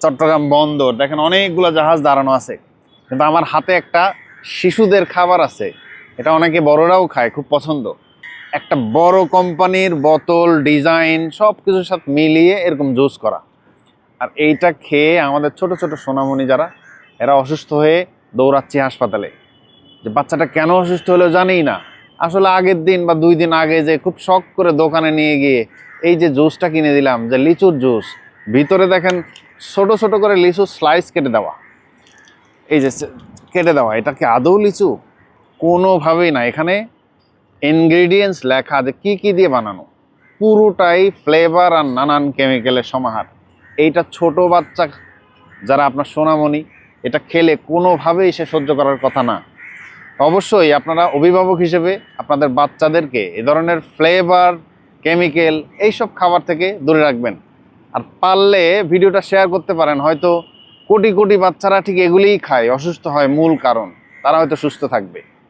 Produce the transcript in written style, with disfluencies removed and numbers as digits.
চট্টগ্রাম বন্দর দেখেন অনেকগুলো জাহাজ দাঁড়ানো আছে, কিন্তু আমার হাতে একটা শিশুদের খাবার আছে, এটা অনেকে বড়রাও খায়, খুব পছন্দ। একটা বড় কোম্পানির বোতল ডিজাইন সব কিছুর সাথে মিলিয়ে এরকম জুস করা। আর এইটা খেয়ে আমাদের ছোট ছোট সোনামণি যারা, এরা অসুস্থ হয়ে দৌড়াচ্ছি হাসপাতালে। যে বাচ্চাটা কেন অসুস্থ হলো জানি না, আসলে আগের দিন বা 2 দিন আগে যে খুব শখ করে দোকানে নিয়ে গিয়ে এই যে জুসটা কিনে দিলাম, যে লিচুর জুস, ভিতরে দেখেন ছোট ছোট করে লিচু স্লাইস কেটে দেওয়া, এই যে কেটে দেওয়া, এটা কি আদৌ লিচু? কোনোভাবেই না। এখানে ইনগ্রেডিয়েন্টস লেখা যে কি কি দিয়ে বানানো, পুরোটাই ফ্লেভার আর নানান কেমিক্যালের সমাহার। এইটা ছোট বাচ্চা যারা আপনার সোনামণি, এটা খেলে কোনোভাবেই সে সহ্য করার কথা না। অবশ্যই আপনারা অভিভাবক হিসেবে আপনাদের বাচ্চাদেরকে এ ধরনের ফ্লেভার, কেমিক্যাল এইসব খাবার থেকে দূরে রাখবেন। আর পারলে ভিডিওটা শেয়ার করতে পারেন, হয়তো কোটি কোটি বাচ্চারা ঠিক এগুলিই খায়, অসুস্থ হয়, মূল কারণ তারা হয়তো সুস্থ থাকবে।